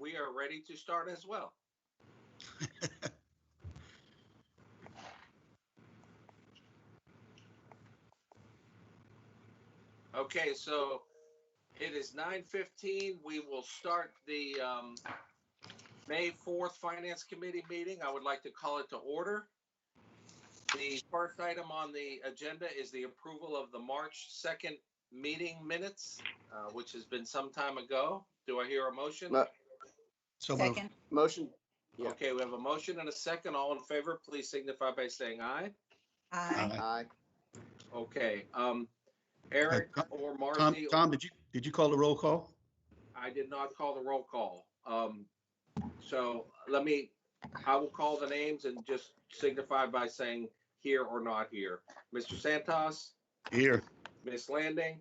we are ready to start as well. Okay, so it is 9:15. We will start the May 4th Finance Committee meeting. I would like to call it to order. The first item on the agenda is the approval of the March 2nd meeting minutes, which has been some time ago. Do I hear a motion? So Second. motion. Yeah. Okay, we have a motion and a second. All in favor, please signify by saying aye. Aye. Aye. Okay, Eric or Tom, Marcy? did you call the roll call? I did not call the roll call. So I will call the names and just signify by saying here or not here. Mr. Santos, Here. Miss Landing,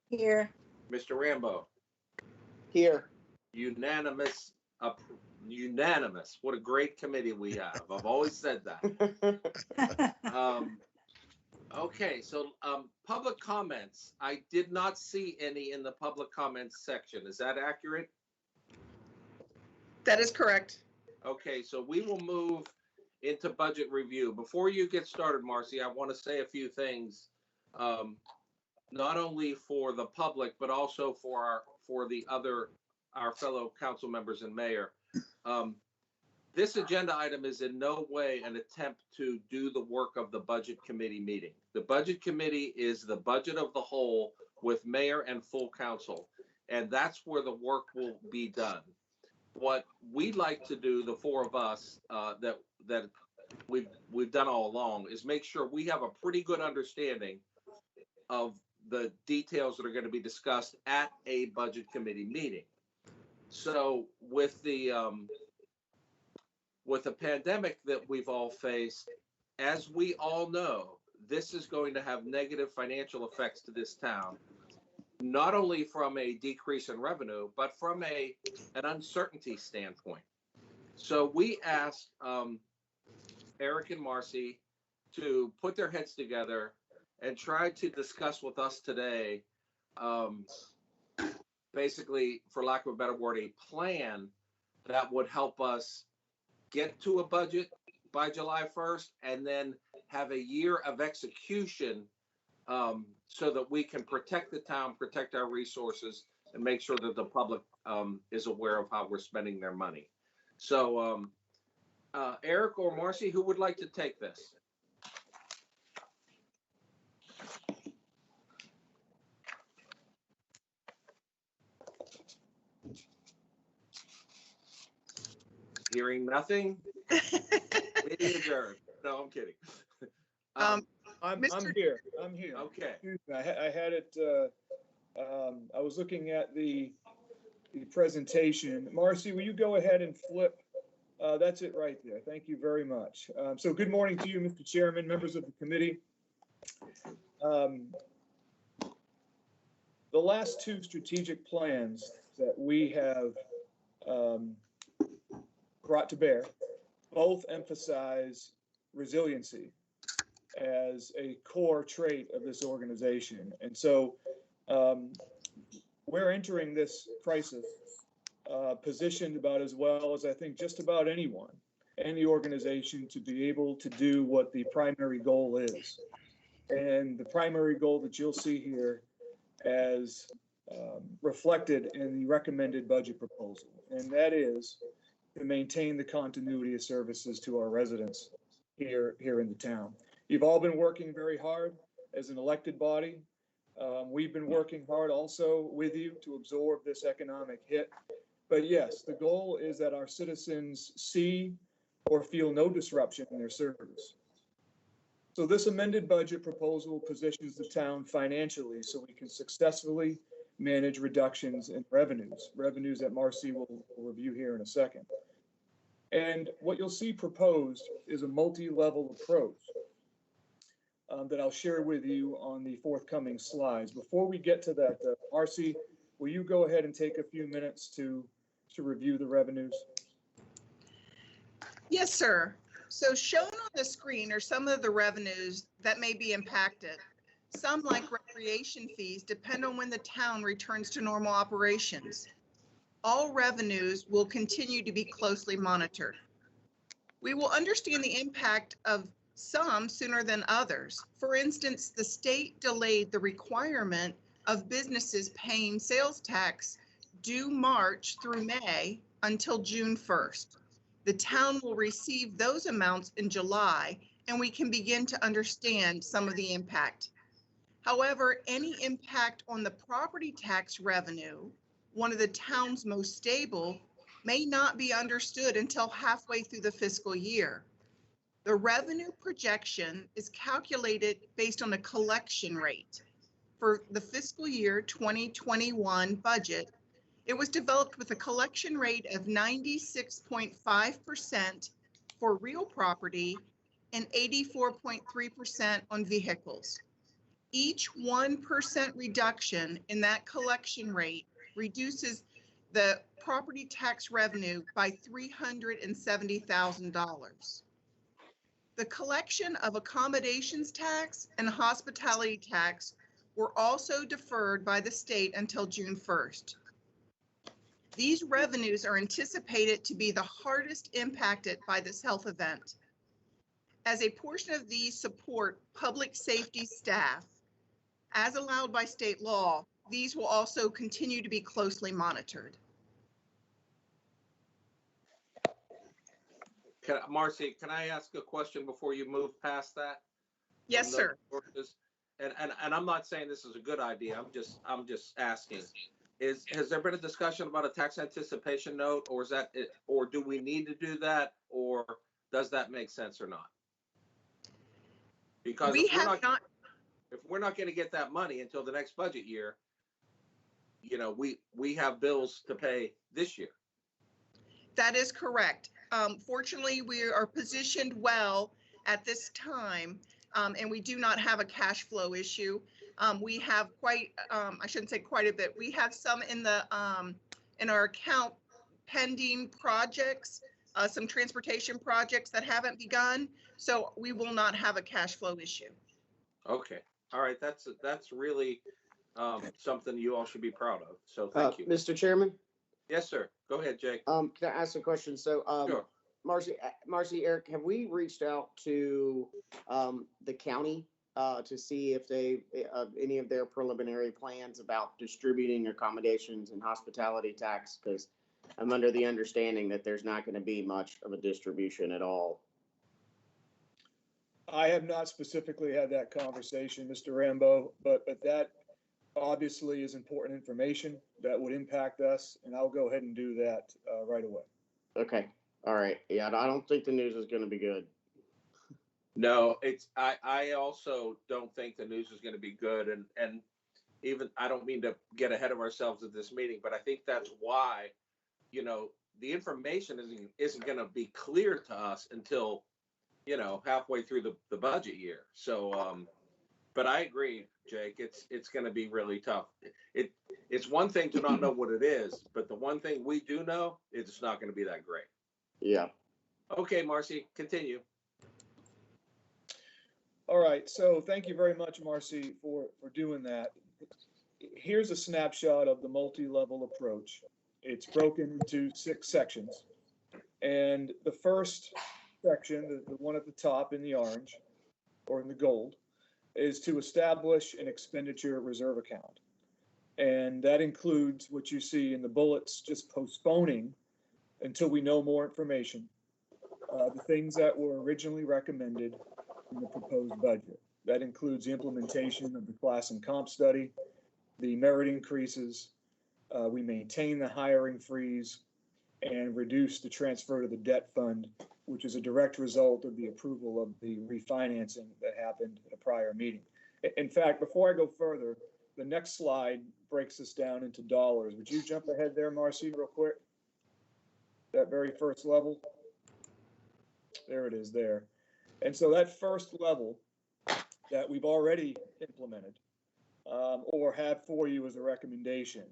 Here. Mr. Rambo, Here. unanimous. Unanimous. What a great committee we have. I've always said that. Okay, so public comments. I did not see any in the public comments section. Is that accurate? That is correct. Okay, so we will move into budget review. Before you get started, Marcy, I want to say a few things, not only for the public, but also for our fellow council members and mayor. This agenda item is in no way an attempt to do the work of the budget committee meeting. The budget committee is the budget of the whole with mayor and full council, and that's where the work will be done. What we'd like to do, the four of us, that we've done all along, is make sure we have a pretty good understanding of the details that are going to be discussed at a budget committee meeting. So with the pandemic that we've all faced, as we all know, this is going to have negative financial effects to this town, not only from a decrease in revenue, but from an uncertainty standpoint. So we asked Eric and Marcy to put their heads together and try to discuss with us today, basically, for lack of a better word, a plan that would help us get to a budget by July 1st and then have a year of execution so that we can protect the town, protect our resources, and make sure that the public is aware of how we're spending their money. So Eric or Marcy, who would like to take this? Hearing nothing. Meeting adjourned. No, I'm kidding. I'm here. Okay. Excuse me, I had it. I was looking at the presentation. Marcy, will you go ahead and flip? That's it right there. Thank you very much. So good morning to you, Mr. Chairman, members of the committee. The last two strategic plans that we have brought to bear both emphasize resiliency as a core trait of this organization. And so we're entering this crisis positioned about as well as I think just about anyone in the organization to be able to do what the primary goal is. And the primary goal that you'll see here as reflected in the recommended budget proposal, and that is to maintain the continuity of services to our residents here in the town. You've all been working very hard as an elected body. We've been working hard also with you to absorb this economic hit. But yes, the goal is that our citizens see or feel no disruption in their service. So this amended budget proposal positions the town financially so we can successfully manage reductions in revenues that Marcy will review here in a second. And what you'll see proposed is a multi-level approach that I'll share with you on the forthcoming slides. Before we get to that, Marcy, will you go ahead and take a few minutes to review the revenues? Yes, sir. So shown on the screen are some of the revenues that may be impacted. Some, like recreation fees, depend on when the town returns to normal operations. all revenues will continue to be closely monitored. We will understand the impact of some sooner than others. For instance, the state delayed the requirement of businesses paying sales tax due March through May until June 1st. The town will receive those amounts in July, and we can begin to understand some of the impact. However, any impact on the property tax revenue, one of the town's most stable, may not be understood until halfway through the fiscal year. The revenue projection is calculated based on a collection rate. For the fiscal year 2021 budget, it was developed with a collection rate of 96.5% for real property and 84.3% on vehicles. Each 1% reduction in that collection rate reduces the property tax revenue by $370,000. The collection of accommodations tax and hospitality tax were also deferred by the state until June 1st. These revenues are anticipated to be the hardest impacted by this health event. As a portion of these support public safety staff, as allowed by state law, these will also continue to be closely monitored. Marcy, can I ask a question before you move past that? Yes, sir. And I'm not saying this is a good idea. I'm just asking. Has there been a discussion about a tax anticipation note, or is that it, or do we need to do that, or does that make sense or not? Because We have not. If we're not going to get that money until the next budget year, you know, we have bills to pay this year. That is correct. Fortunately, we are positioned well at this time, and we do not have a cash flow issue. We have quite, I shouldn't say quite a bit. We have some in our account pending projects, some transportation projects that haven't begun. So we will not have a cash flow issue. Okay. All right. That's really something you all should be proud of. So thank you. Mr. Chairman? Yes, sir. Go ahead, Jake. Can I ask a question? So, Sure. Marcy, Eric, have we reached out to the county to see if they any of their preliminary plans about distributing accommodations and hospitality tax? Because I'm under the understanding that there's not going to be much of a distribution at all. I have not specifically had that conversation, Mr. Rambo, but that obviously is important information that would impact us, and I'll go ahead and do that right away. Okay. All right. Yeah, I don't think the news is going to be good. No, I also don't think the news is going to be good. And even, I don't mean to get ahead of ourselves at this meeting, but I think that's why, you know, the information isn't going to be clear to us until, you know, halfway through the budget year. So, but I agree, Jake, it's going to be really tough. It's one thing to not know what it is, but the one thing we do know, it's not going to be that great. Yeah. Okay, Marcy, continue. All right, so thank you very much, Marcy, for doing that. Here's a snapshot of the multi-level approach. It's broken into 6 sections. And the first section, the one at the top in the orange or in the gold, is to establish an expenditure reserve account. And that includes what you see in the bullets, just postponing until we know more information, the things that were originally recommended in the proposed budget. That includes the implementation of the class and comp study, the merit increases, we maintain the hiring freeze, and reduce the transfer to the debt fund, which is a direct result of the approval of the refinancing that happened at a prior meeting. In fact, before I go further, the next slide breaks this down into dollars. Would you jump ahead there, Marcy, real quick? That very first level. There it is there. And so that first level that we've already implemented or have for you as a recommendation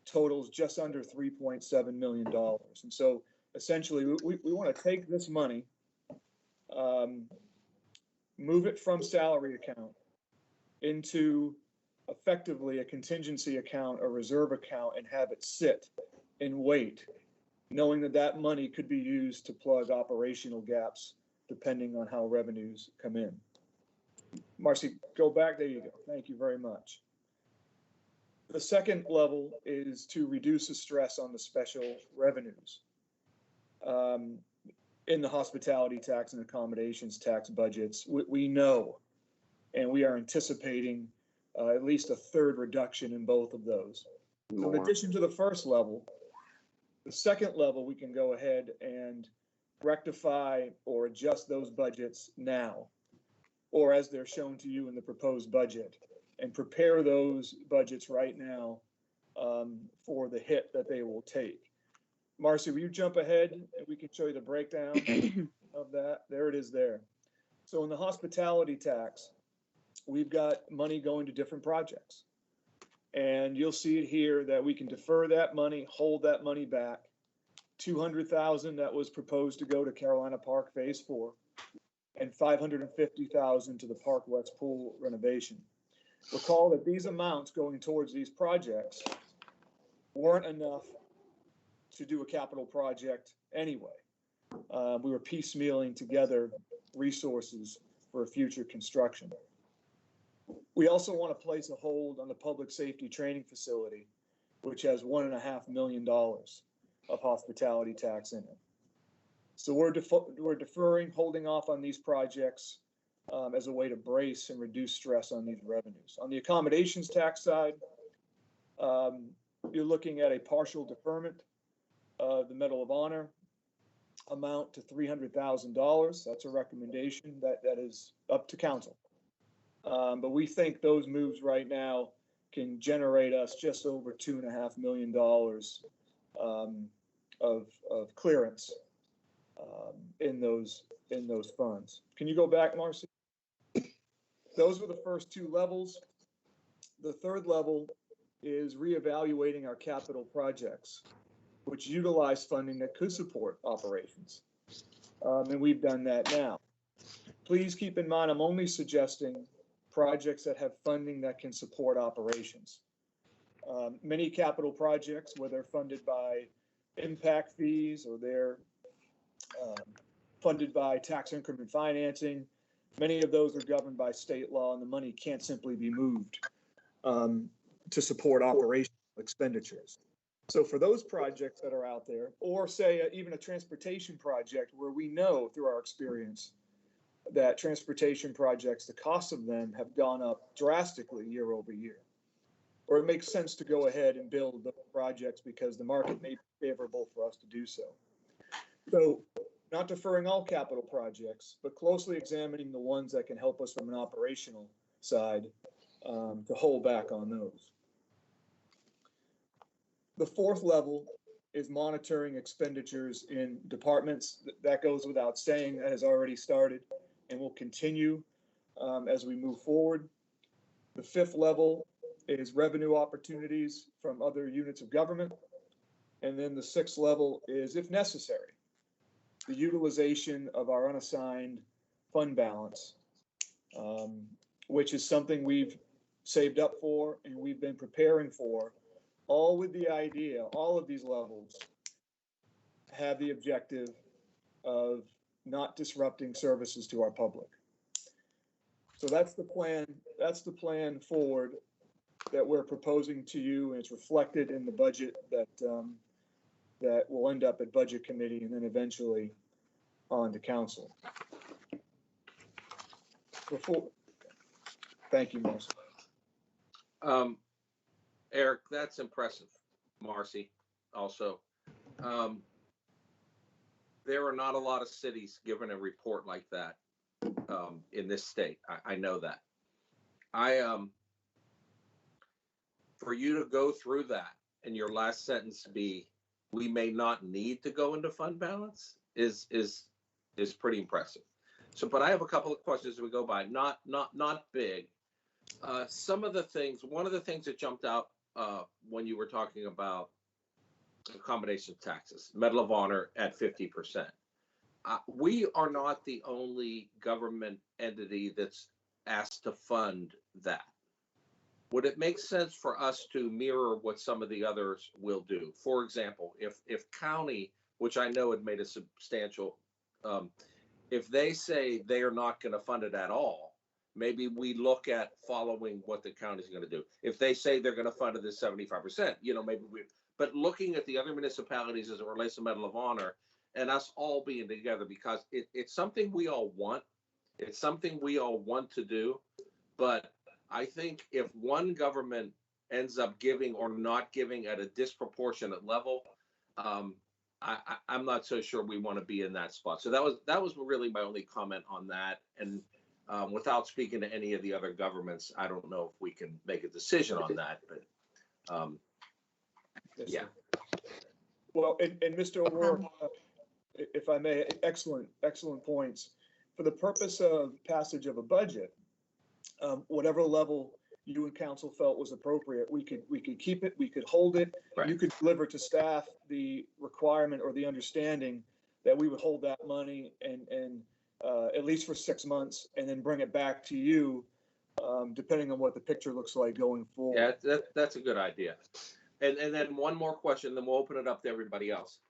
totals just under $3.7 million. And so essentially we want to take this money, move it from salary account into effectively a contingency account, a reserve account, and have it sit and wait, knowing that that money could be used to plug operational gaps depending on how revenues come in. Marcy, go back. There you go. Thank you very much. The second level is to reduce the stress on the special revenues. In the hospitality tax and accommodations tax budgets, we know, and we are anticipating at least a third reduction in both of those. So in addition to the first level, the second level, we can go ahead and rectify or adjust those budgets now, or as they're shown to you in the proposed budget, and prepare those budgets right now for the hit that they will take. Marcy, will you jump ahead and we can show you the breakdown of that? There it is there. So in the hospitality tax, we've got money going to different projects. And you'll see it here that we can defer that money, hold that money back. 200,000 that was proposed to go to Carolina Park Phase 4, and 550,000 to the Park West Pool renovation. Recall that these amounts going towards these projects weren't enough to do a capital project anyway. We were piecemealing together resources for future construction. We also want to place a hold on the public safety training facility, which has $1.5 million of hospitality tax in it. So we're deferring, holding off on these projects as a way to brace and reduce stress on these revenues. On the accommodations tax side, you're looking at a partial deferment of the Medal of Honor amount to $300,000. That's a recommendation that is up to council. But we think those moves right now can generate us just over $2.5 million of clearance in those funds. Can you go back, Marcy? Those were the first two levels. The third level is reevaluating our capital projects, which utilize funding that could support operations. And we've done that now. Please keep in mind, I'm only suggesting projects that have funding that can support operations. Many capital projects, where they're funded by impact fees or they're funded by tax increment financing, many of those are governed by state law, and the money can't simply be moved to support operational expenditures. So for those projects that are out there, or say even a transportation project where we know through our experience that transportation projects, the cost of them have gone up drastically year over year, or it makes sense to go ahead and build the projects because the market may be favorable for us to do so. So not deferring all capital projects, but closely examining the ones that can help us from an operational side to hold back on those. The fourth level is monitoring expenditures in departments. That goes without saying. That has already started and will continue as we move forward. The fifth level is revenue opportunities from other units of government. And then the sixth level is, if necessary, the utilization of our unassigned fund balance, which is something we've saved up for and we've been preparing for, all with the idea, all of these levels have the objective of not disrupting services to our public. So that's the plan. That's the plan forward that we're proposing to you, and it's reflected in the budget that that will end up at Budget Committee and then eventually on to Council. Thank you, Marcy. Eric, that's impressive. Marcy, also. There are not a lot of cities given a report like that in this state. I know that. For you to go through that and your last sentence be, we may not need to go into fund balance is pretty impressive. So, but I have a couple of questions as we go by, not big. Some of the things, one of the things that jumped out when you were talking about accommodation taxes, Medal of Honor at 50%. We are not the only government entity that's asked to fund that. would it make sense for us to mirror what some of the others will do? For example, if county, which I know had made a substantial, if they say they are not going to fund it at all, maybe we look at following what the county's going to do. If they say they're going to fund it at 75%, maybe but looking at the other municipalities as it relates to Medal of Honor and us all being together, because it's something we all want. It's something we all want to do. But I think if one government ends up giving or not giving at a disproportionate level, I'm not so sure we want to be in that spot. So that was really my only comment on that. And without speaking to any of the other governments, I don't know if we can make a decision on that. But Yes, yeah. sir. Well, and Mr. O'Rourke, if I may, excellent points. For the purpose of passage of a budget, whatever level you and council felt was appropriate, we could keep it, we could hold it. Right. You could deliver to staff the requirement or the understanding that we would hold that money and at least for 6 months, and then bring it back to you, depending on what the picture looks like going forward. Yeah, that's a good idea. And then one more question, then we'll open it up to everybody else.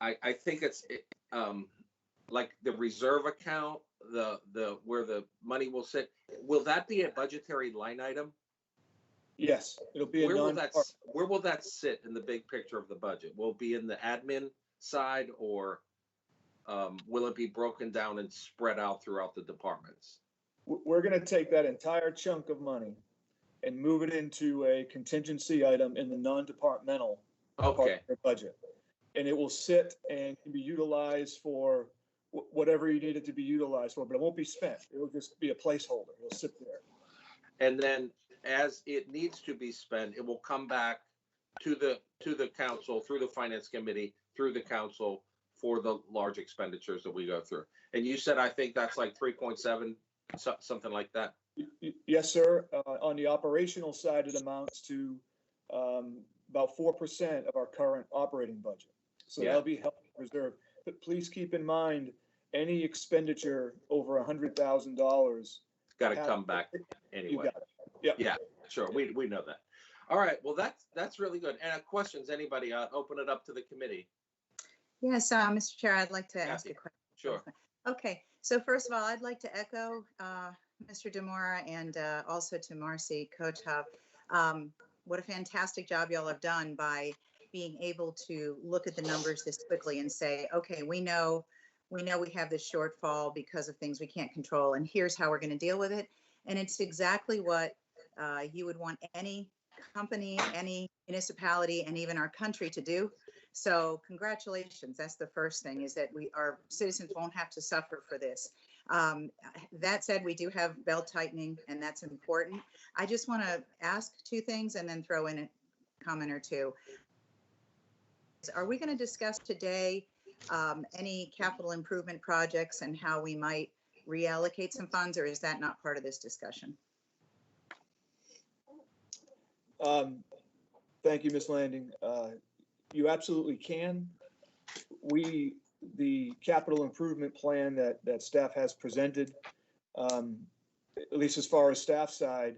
I think it's like the reserve account, the where the money will sit. Will that be a budgetary line item? Yes, it'll be a Where will that sit in the big picture of the budget? Will it be in the admin side, or will it be broken down and spread out throughout the departments? We're going to take that entire chunk of money and move it into a contingency item in the non-departmental part Okay. of the budget. And it will sit and can be utilized for whatever you need it to be utilized for, but it won't be spent. It'll just be a placeholder. It'll sit there. And then as it needs to be spent, it will come back to the council, through the finance committee, through the council for the large expenditures that we go through. And you said, I think that's like 3.7, something like that. Yes, sir. On the operational side, it amounts to about 4% of our current operating budget. So Yeah. that'll be held in reserve. But please keep in mind, any expenditure over $100,000. Got to come back You anyway. got it. Yep. Yeah, sure. We know that. All right. Well, that's really good. And questions, anybody? Open it up to the committee. Yes, Mr. Chair, I'd like to ask a Kathy. question. Sure. Okay, so first of all, I'd like to echo Mr. Demora and also to Marcy, Coach Hub. What a fantastic job y'all have done by being able to look at the numbers this quickly and say, okay, we know we have this shortfall because of things we can't control, and here's how we're going to deal with it. And it's exactly what you would want any company, any municipality, and even our country to do. So congratulations. That's the first thing, is that our citizens won't have to suffer for this. That said, we do have belt tightening, and that's important. I just want to ask two things and then throw in a comment or two. Are we going to discuss today any capital improvement projects and how we might reallocate some funds, or is that not part of this discussion? Thank you, Ms. Landing. You absolutely can. The capital improvement plan that staff has presented, at least as far as staff side,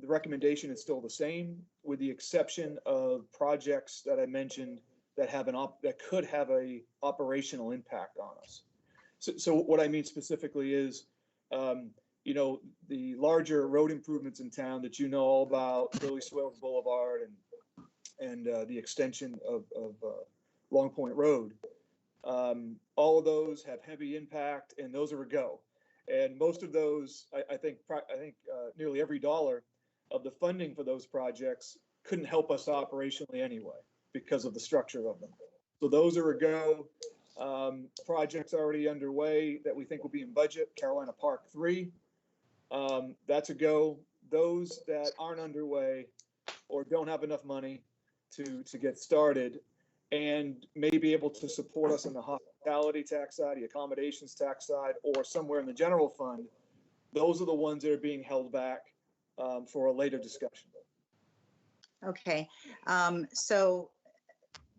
the recommendation is still the same, with the exception of projects that I mentioned that that could have a operational impact on us. So what I mean specifically is, the larger road improvements in town that you know all about, Lily Swales Boulevard and the extension of Long Point Road. All of those have heavy impact, and those are a go. And most of those, I think nearly every dollar of the funding for those projects couldn't help us operationally anyway because of the structure of them. So those are a go. Projects already underway that we think will be in budget, Carolina Park 3. That's a go. Those that aren't underway or don't have enough money to get started and may be able to support us on the hospitality tax side, the accommodations tax side, or somewhere in the general fund, those are the ones that are being held back for a later discussion. Okay, so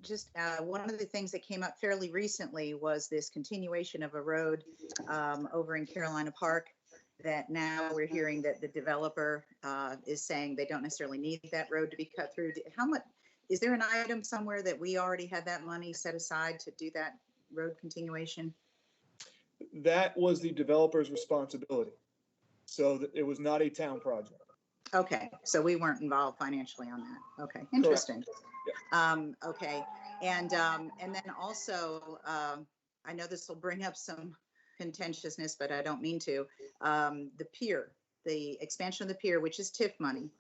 just one of the things that came up fairly recently was this continuation of a road over in Carolina Park that now we're hearing that the developer is saying they don't necessarily need that road to be cut through. How much, is there an item somewhere that we already had that money set aside to do that road continuation? That was the developer's responsibility. So it was not a town project. Okay, so we weren't involved financially on that. Okay, interesting. Okay, and then also, I know this will bring up some contentiousness, but I don't mean to. The pier, the expansion of the pier, which is TIF money.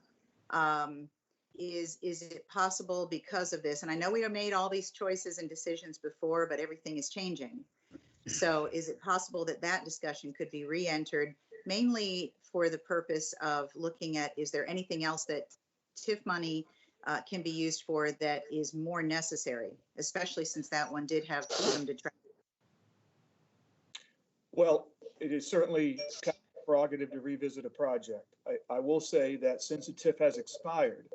Is it possible because of this? And I know we have made all these choices and decisions before, but everything is changing. So is it possible that that discussion could be re-entered, mainly for the purpose of looking at, is there anything else that TIF money can be used for that is more necessary, especially since that one did have some detraction? Well, it is certainly kind of prerogative to revisit a project. I will say that since the TIF has expired,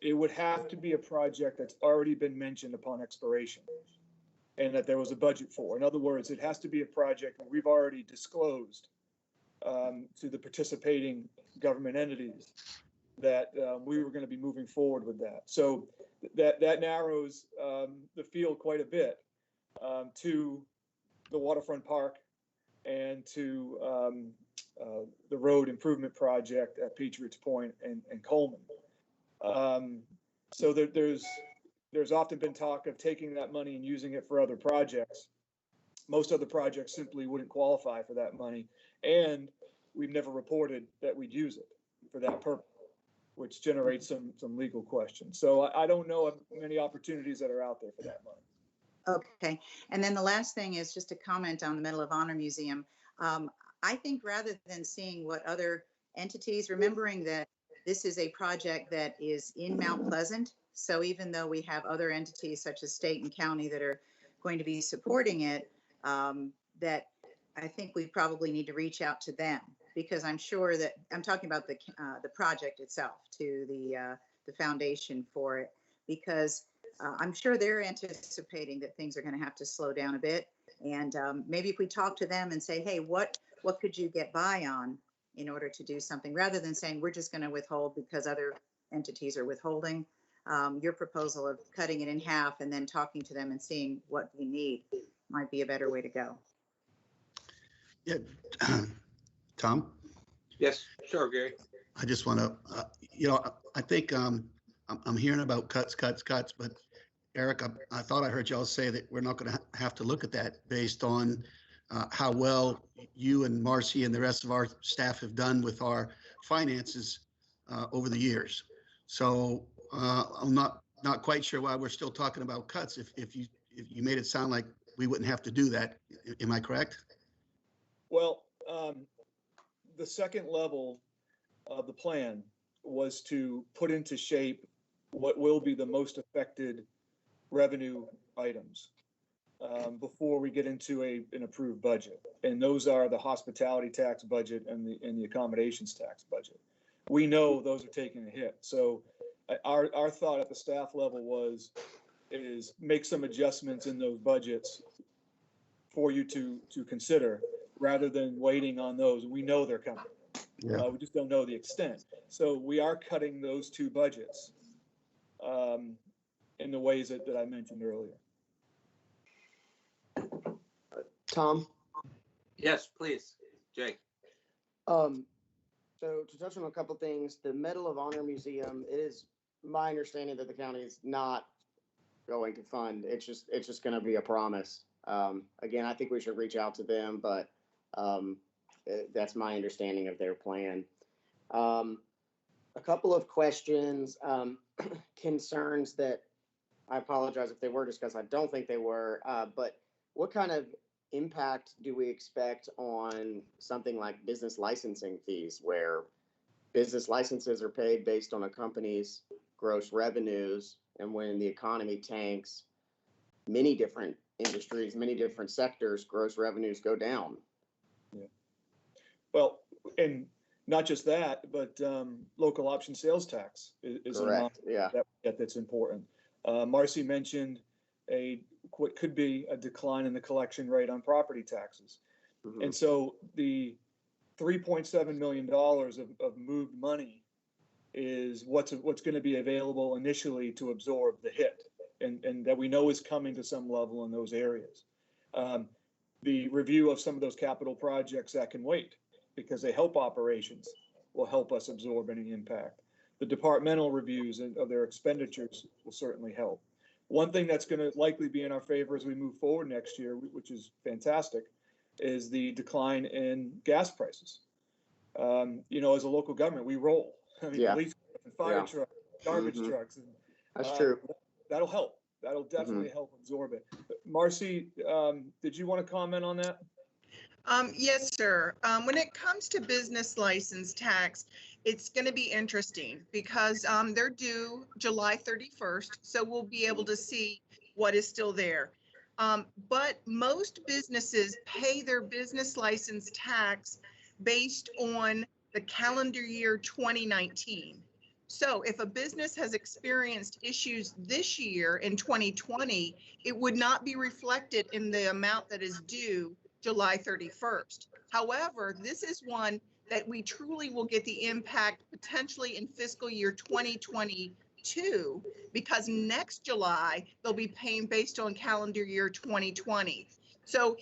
it would have to be a project that's already been mentioned upon expiration and that there was a budget for. In other words, it has to be a project that we've already disclosed to the participating government entities that we were going to be moving forward with that. So that narrows the field quite a bit to the waterfront park and to the road improvement project at Patriots Point and Coleman. So there's often been talk of taking that money and using it for other projects. Most other projects simply wouldn't qualify for that money, and we've never reported that we'd use it for that purpose, which generates some legal questions. So I don't know of many opportunities that are out there for that money. Okay, and then the last thing is just a comment on the Medal of Honor Museum. I think rather than seeing what other entities, remembering that this is a project that is in Mount Pleasant, so even though we have other entities such as state and county that are going to be supporting it, that I think we probably need to reach out to them, because I'm sure that, I'm talking about the project itself, to the foundation for it, because I'm sure they're anticipating that things are going to have to slow down a bit. And maybe if we talk to them and say, hey, what could you get by on in order to do something, rather than saying we're just going to withhold because other entities are withholding. Your proposal of cutting it in half and then talking to them and seeing what we need might be a better way to go. Yeah, Tom, Yes, sure, Gary. I just want to, I think I'm hearing about cuts, but Eric, I thought I heard y'all say that we're not going to have to look at that based on how well you and Marcy and the rest of our staff have done with our finances over the years. So I'm not quite sure why we're still talking about cuts if you made it sound like we wouldn't have to do that. Am I correct? Well, the second level of the plan was to put into shape what will be the most affected revenue items before we get into an approved budget. And those are the hospitality tax budget and the accommodations tax budget. We know those are taking a hit. So our thought at the staff level is make some adjustments in those budgets for you to consider, rather than waiting on those. We know they're coming. Yeah. We just don't know the extent. So we are cutting those two budgets in the ways that I mentioned earlier. Tom? Yes, please, Jake. So to touch on a couple things, the Medal of Honor Museum, it is my understanding that the county is not going to fund. It's just going to be a promise. Again, I think we should reach out to them, but that's my understanding of their plan. A couple of questions, concerns that I apologize if they were discussed. I don't think they were, but what kind of impact do we expect on something like business licensing fees, where business licenses are paid based on a company's gross revenues, and when the economy tanks, many different industries, many different sectors, gross revenues go down? Yeah. Well, and not just that, but local option sales tax is an amount Yeah. that's important. Marcy mentioned what could be a decline in the collection rate on property taxes. Mhm. And so the $3.7 million of moved money is what's going to be available initially to absorb the hit, and that we know is coming to some level in those areas. The review of some of those capital projects that can wait because they help operations will help us absorb any impact. The departmental reviews of their expenditures will certainly help. One thing that's going to likely be in our favor as we move forward next year, which is fantastic, is the decline in gas prices. You know, as a local government, we roll. I mean, Yeah. police and fire Yeah. trucks, garbage Mhm. trucks. And, That's true. That'll help. That'll definitely help absorb it. Marcy, did you want to comment on that? Yes, sir. When it comes to business license tax, it's going to be interesting because they're due July 31st. So we'll be able to see what is still there. But most businesses pay their business license tax based on the calendar year 2019. So if a business has experienced issues this year in 2020, it would not be reflected in the amount that is due July 31st. However, this is one that we truly will get the impact potentially in fiscal year 2022, because next July they'll be paying based on calendar year 2020. So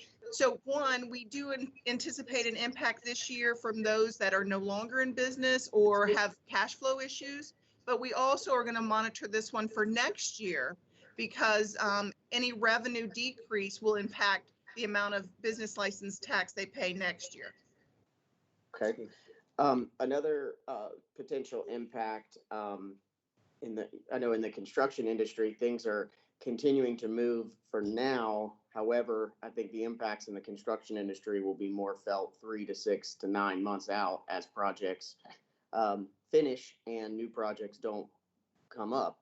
one, we do anticipate an impact this year from those that are no longer in business or have cash flow issues, but we also are going to monitor this one for next year because any revenue decrease will impact the amount of business license tax they pay next year. Okay. Another potential impact I know in the construction industry, things are continuing to move for now. However, I think the impacts in the construction industry will be more felt 3 to 6 to 9 months out as projects finish and new projects don't come up.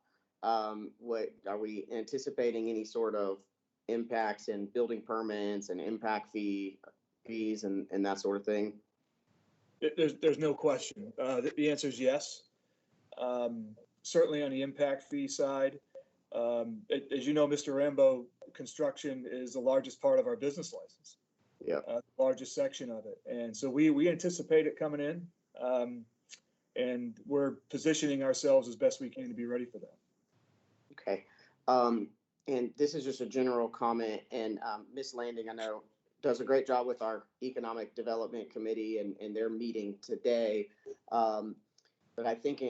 What are we anticipating any sort of impacts in building permits and impact fees and that sort of thing? There's no question. The answer is yes. Certainly on the impact fee side, as you know, Mr. Rambo, construction is the largest part of our business license. Yeah. The largest section of it. And so we anticipate it coming in, and we're positioning ourselves as best we can to be ready for that. Okay. And this is just a general comment, and Ms. Landing, I know, does a great job with our Economic Development Committee and their meeting today. But I think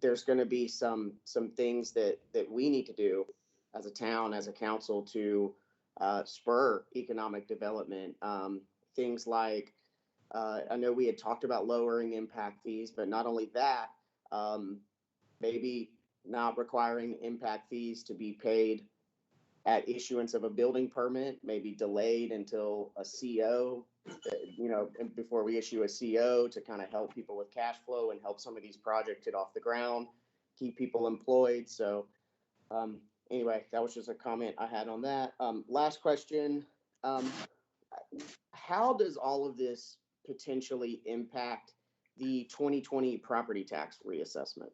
there's going to be some things that we need to do as a town, as a council, to spur economic development. Things like, I know we had talked about lowering impact fees, but not only that, maybe not requiring impact fees to be paid at issuance of a building permit, maybe delayed until a CO, before we issue a CO to kind of help people with cash flow and help some of these projects get off the ground, keep people employed. So anyway, that was just a comment I had on that. Last question. How does all of this potentially impact the 2020 property tax reassessment?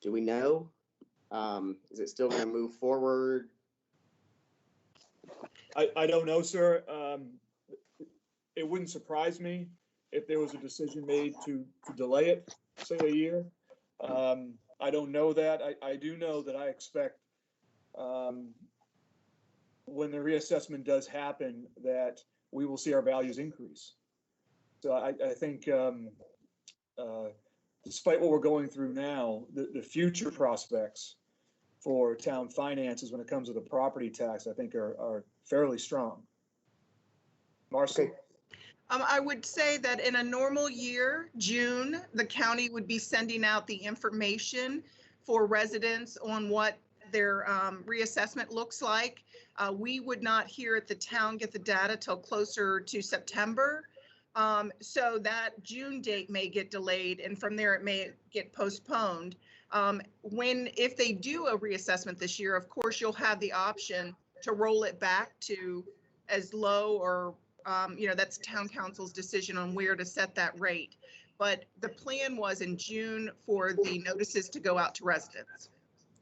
Do we know? Is it still going to move forward? I don't know, sir. It wouldn't surprise me if there was a decision made to delay it, say a year. I don't know that. I do know that I expect when the reassessment does happen that we will see our values increase. So I think despite what we're going through now, the future prospects for town finances when it comes to the property tax, I think are fairly strong. Marcy? Okay. I would say that in a normal year, June, the county would be sending out the information for residents on what their reassessment looks like. We would not here at the town get the data till closer to September. So that June date may get delayed, and from there it may get postponed. If they do a reassessment this year, of course, you'll have the option to roll it back to as low or that's town council's decision on where to set that rate. But the plan was in June for the notices to go out to residents.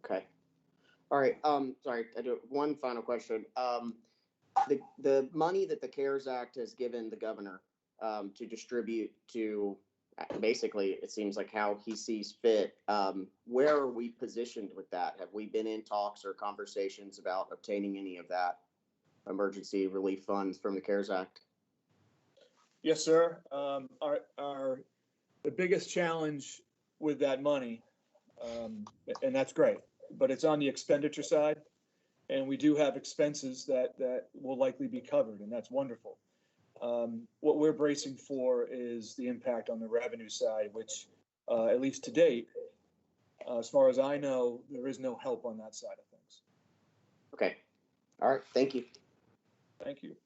Okay. All right, sorry, I do one final question. The money that the CARES Act has given the governor, to distribute to, basically, it seems like how he sees fit, where are we positioned with that? Have we been in talks or conversations about obtaining any of that emergency relief funds from the CARES Act? Yes, sir. The biggest challenge with that money, and that's great, but it's on the expenditure side. And we do have expenses that will likely be covered, and that's wonderful. What we're bracing for is the impact on the revenue side, which, at least to date, as far as I know, there is no help on that side of things. Okay, all right, thank you. Thank you.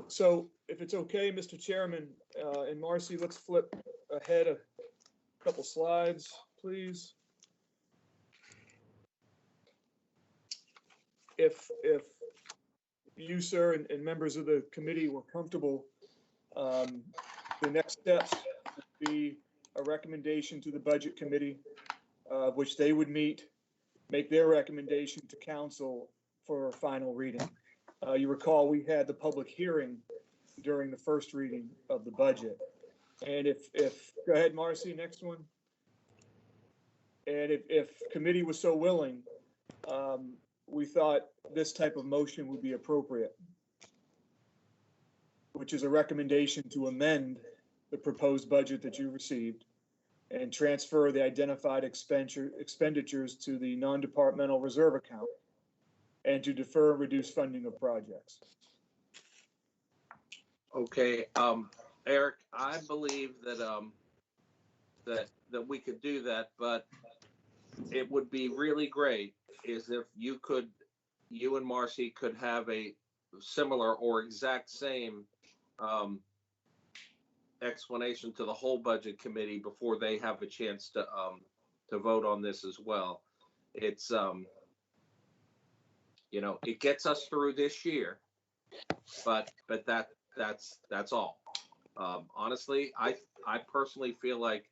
So if it's okay, Mr. Chairman, and Marcy, let's flip ahead a couple slides, please. If you, sir, and members of the committee were comfortable, the next steps would be a recommendation to the Budget Committee, which they would meet, make their recommendation to council for a final reading. You recall we had the public hearing during the first reading of the budget. And go ahead, Marcy, next one. And if committee was so willing, we thought this type of motion would be appropriate, which is a recommendation to amend the proposed budget that you received and transfer the identified expenditures to the non-departmental reserve account and to defer and reduce funding of projects. Okay, Eric, I believe that that we could do that, but it would be really great is if you and Marcy could have a similar or exact same explanation to the whole budget committee before they have a chance to vote on this as well. It's it gets us through this year, but that's all. Honestly, I personally feel like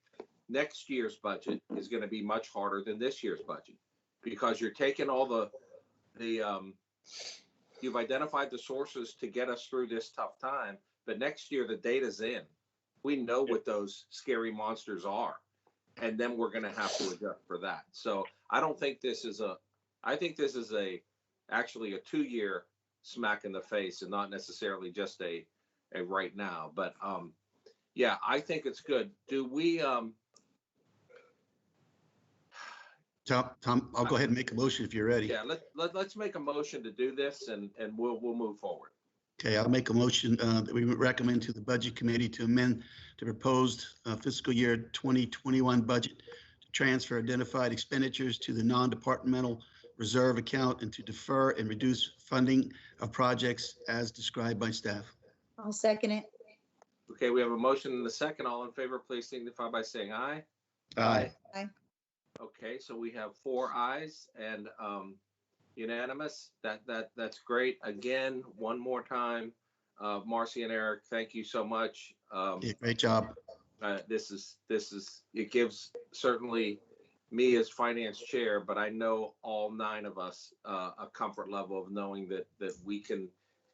next year's budget is going to be much harder than this year's budget because you're taking all the you've identified the sources to get us through this tough time, but next year the data's in. We know what those scary monsters are, and then we're going to have to adjust for that. So I don't think this is I think this is actually a 2-year smack in the face and not necessarily just a right now. But yeah, I think it's good. Do we Tom, I'll go ahead and make a motion if you're ready. Yeah, let's make a motion to do this and we'll move forward. Okay, I'll make a motion that we recommend to the Budget Committee to amend the proposed fiscal year 2021 budget to transfer identified expenditures to the non-departmental reserve account and to defer and reduce funding of projects as described by staff. I'll second it. Okay, we have a motion and a second. All in favor, please signify by saying aye. Aye. Aye. Okay, so we have 4 ayes and unanimous. That's great. Again, one more time, Marcy and Eric, thank you so much. Yeah, great job. This is it gives certainly me as finance chair, but I know all 9 of us a comfort level of knowing that we can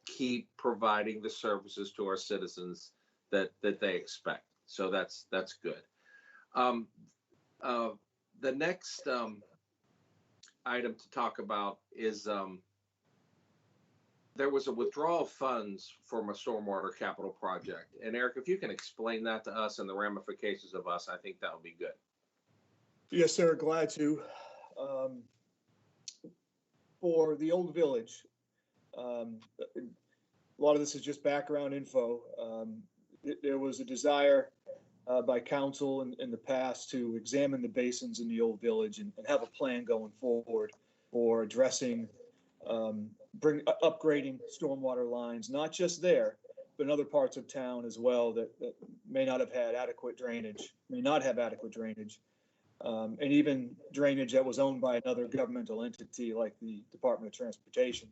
keep providing the services to our citizens that they expect. So that's good. The next item to talk about is there was a withdrawal of funds from a stormwater capital project. And Eric, if you can explain that to us and the ramifications of us, I think that would be good. Yes, sir, glad to. For the old village, a lot of this is just background info. There was a desire by council in the past to examine the basins in the old village and have a plan going forward for addressing, upgrading stormwater lines, not just there, but in other parts of town as well that may not have had adequate drainage, and even drainage that was owned by another governmental entity like the Department of Transportation.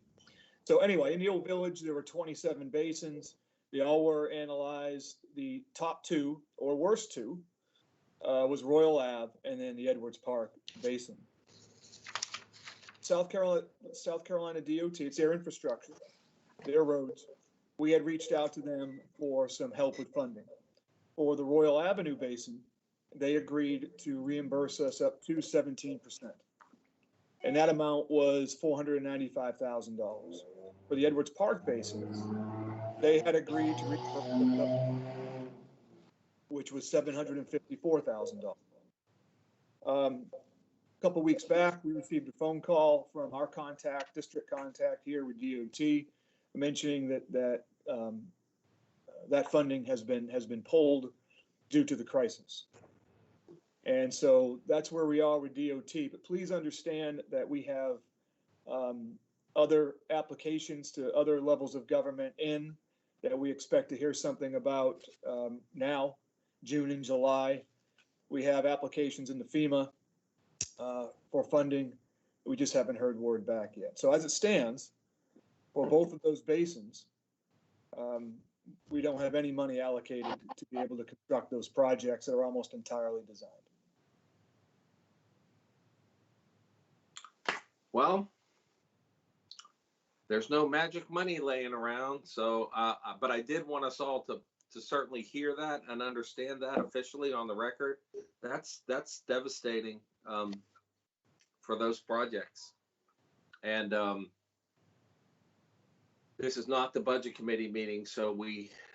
So anyway, in the old village, there were 27 basins. They all were analyzed. The top 2 or worst 2 was Royal Ave and then the Edwards Park Basin. South Carolina DOT, it's their infrastructure, their roads. We had reached out to them for some help with funding. For the Royal Avenue Basin, they agreed to reimburse us up to 17%. And that amount was $495,000. For the Edwards Park Basin, they had agreed to reimburse us up, which was $754,000. A couple weeks back, we received a phone call from our district contact here with DOT, mentioning that funding has been pulled due to the crisis. And so that's where we are with DOT. But please understand that we have other applications to other levels of government that we expect to hear something about now, June and July. We have applications in the FEMA for funding. We just haven't heard word back yet. So as it stands, for both of those basins, we don't have any money allocated to be able to construct those projects that are almost entirely designed. Well, there's no magic money laying around, so but I did want us all to certainly hear that and understand that officially on the record. That's devastating for those projects. And this is not the budget committee meeting, so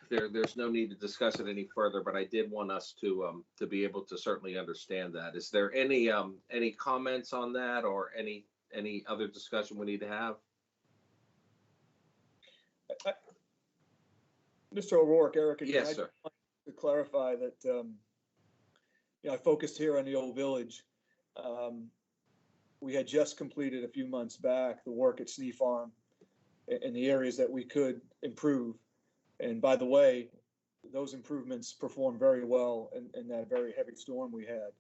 there's no need to discuss it any further. But I did want us to be able to certainly understand that. Is there any comments on that, or any other discussion we need to have? Mr. O'Rourke, Eric, again, Yes, sir. I just want to clarify that I focused here on the Old Village. We had just completed a few months back the work at Snee Farm in the areas that we could improve. And by the way, those improvements performed very well in that very heavy storm we had.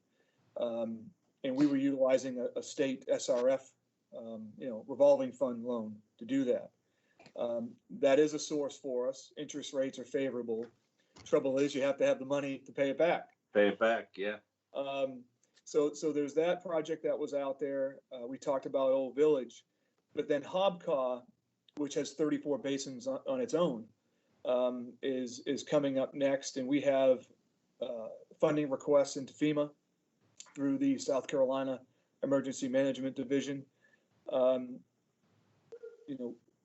And we were utilizing a state SRF, revolving fund loan to do that. That is a source for us. Interest rates are favorable. Trouble is, you have to have the money to pay it back. Pay it back, yeah. So there's that project that was out there. We talked about Old Village, but then Hobcaw, which has 34 basins on its own, is coming up next, and we have funding requests into FEMA through the South Carolina Emergency Management Division.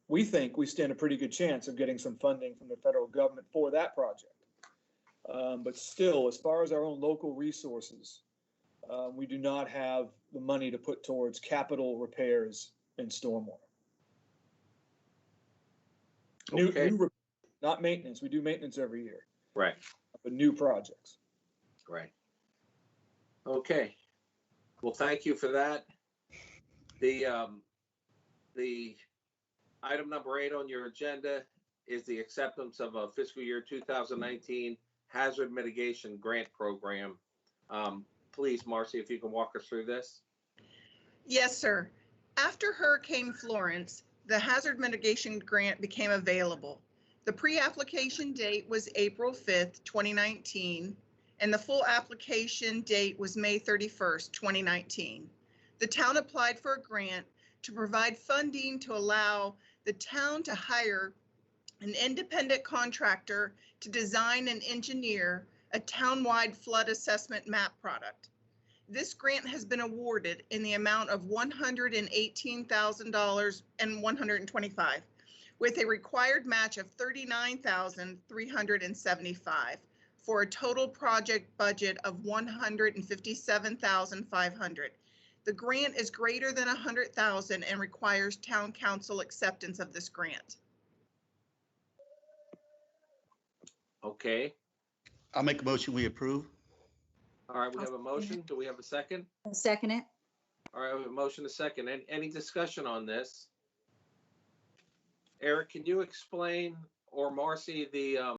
We think we stand a pretty good chance of getting some funding from the federal government for that project. But still, as far as our own local resources, we do not have the money to put towards capital repairs and stormwater. Okay. Not maintenance. We do maintenance every year. Right. But new projects. Right. Okay. Well, thank you for that. The item number 8 on your agenda is the acceptance of a fiscal year 2019 hazard mitigation grant program. Please, Marcy, if you can walk us through this. Yes, sir. After Hurricane Florence, the hazard mitigation grant became available. The pre-application date was April 5th, 2019, and the full application date was May 31st, 2019. The town applied for a grant to provide funding to allow the town to hire an independent contractor to design and engineer a town-wide flood assessment map product. This grant has been awarded in the amount of $118,125, with a required match of $39,375 for a total project budget of $157,500. The grant is greater than $100,000 and requires town council acceptance of this grant. Okay. I'll make a motion, we approve. All right, we have a motion. Do we have a second? I'll second it. All right, we have a motion, a second. Any discussion on this? Eric, can you explain, or Marcy, the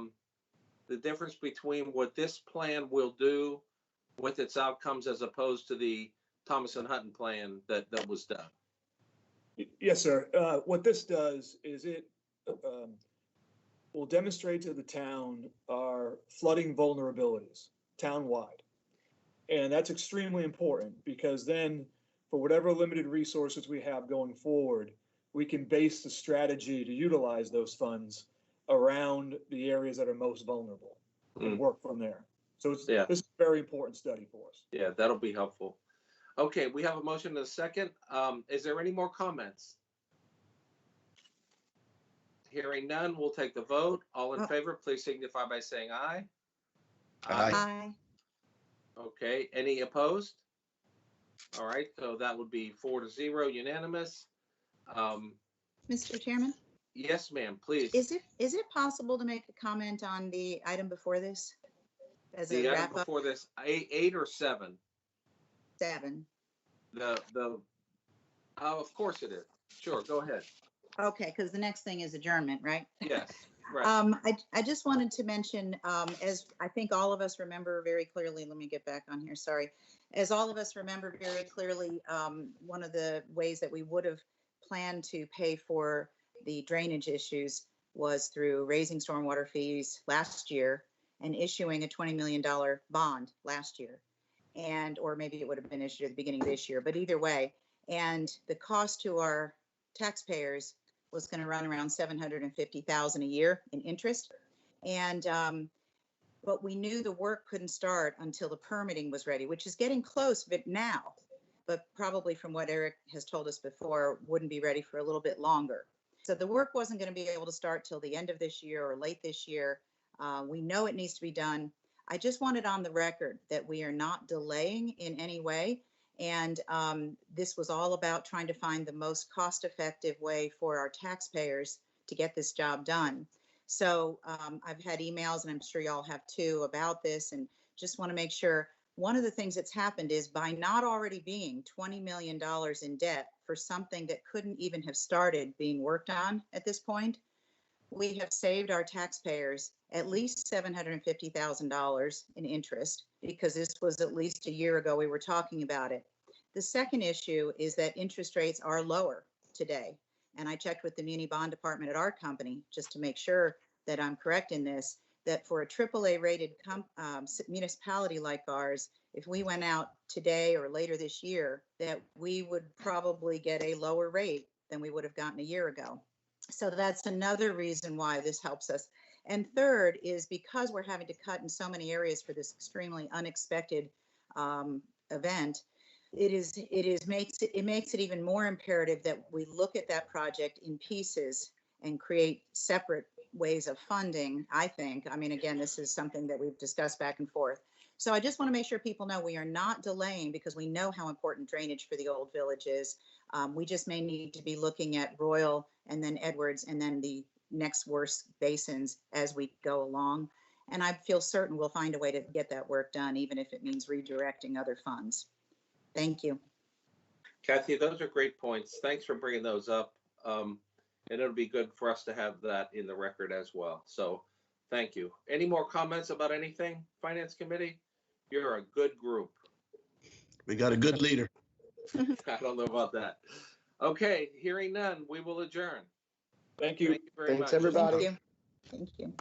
difference between what this plan will do with its outcomes as opposed to the Thomas and Hutton plan that was done? Yes, sir. What this does is it will demonstrate to the town our flooding vulnerabilities town-wide. And that's extremely important because then for whatever limited resources we have going forward, we can base the strategy to utilize those funds around the areas that are most vulnerable and work from there. So Yeah. this is a very important study for us. Yeah, that'll be helpful. Okay, we have a motion and a second. Is there any more comments? Hearing none, we'll take the vote. All in favor, please signify by saying aye. Aye. Aye. Okay, any opposed? All right, so that would be 4-0 unanimous. Mr. Chairman, Yes, ma'am, please. is it possible to make a comment on the item before this? As a The item wrap up, before this, 8 or 7? 7. Oh, of course it is. Sure, go ahead. Okay, because the next thing is adjournment, right? Yes, right. I just wanted to mention, as I think all of us remember very clearly, let me get back on here, sorry. As all of us remember very clearly, one of the ways that we would have planned to pay for the drainage issues was through raising stormwater fees last year and issuing a $20 million bond last year. Or maybe it would have been issued at the beginning of this year, but either way. And the cost to our taxpayers was going to run around $750,000 a year in interest. And but we knew the work couldn't start until the permitting was ready, which is getting close but now, but probably from what Eric has told us before, wouldn't be ready for a little bit longer. So the work wasn't going to be able to start till the end of this year or late this year. We know it needs to be done. I just wanted on the record that we are not delaying in any way. And this was all about trying to find the most cost-effective way for our taxpayers to get this job done. So I've had emails, and I'm sure y'all have too, about this, and just want to make sure. One of the things that's happened is by not already being $20 million in debt for something that couldn't even have started being worked on at this point, we have saved our taxpayers at least $750,000 in interest, because this was at least a year ago we were talking about it. The second issue is that interest rates are lower today. And I checked with the Muni Bond Department at our company just to make sure that I'm correct in this, that for a AAA rated municipality like ours, if we went out today or later this year, that we would probably get a lower rate than we would have gotten a year ago. So that's another reason why this helps us. And third is because we're having to cut in so many areas for this extremely unexpected event, it makes it even more imperative that we look at that project in pieces and create separate ways of funding, I think. I mean, again, this is something that we've discussed back and forth. So I just want to make sure people know we are not delaying, because we know how important drainage for the old village is. We just may need to be looking at Royal and then Edwards and then the next worst basins as we go along. And I feel certain we'll find a way to get that work done, even if it means redirecting other funds. Thank you. Kathy, those are great points. Thanks for bringing those up. And it'll be good for us to have that in the record as well. So thank you. Any more comments about anything, Finance Committee? You're a good group. We got a good leader. I don't know about that. Okay, hearing none, we will adjourn. Thank you. Thank you very much. Thanks, everybody. Thank you. Thank you.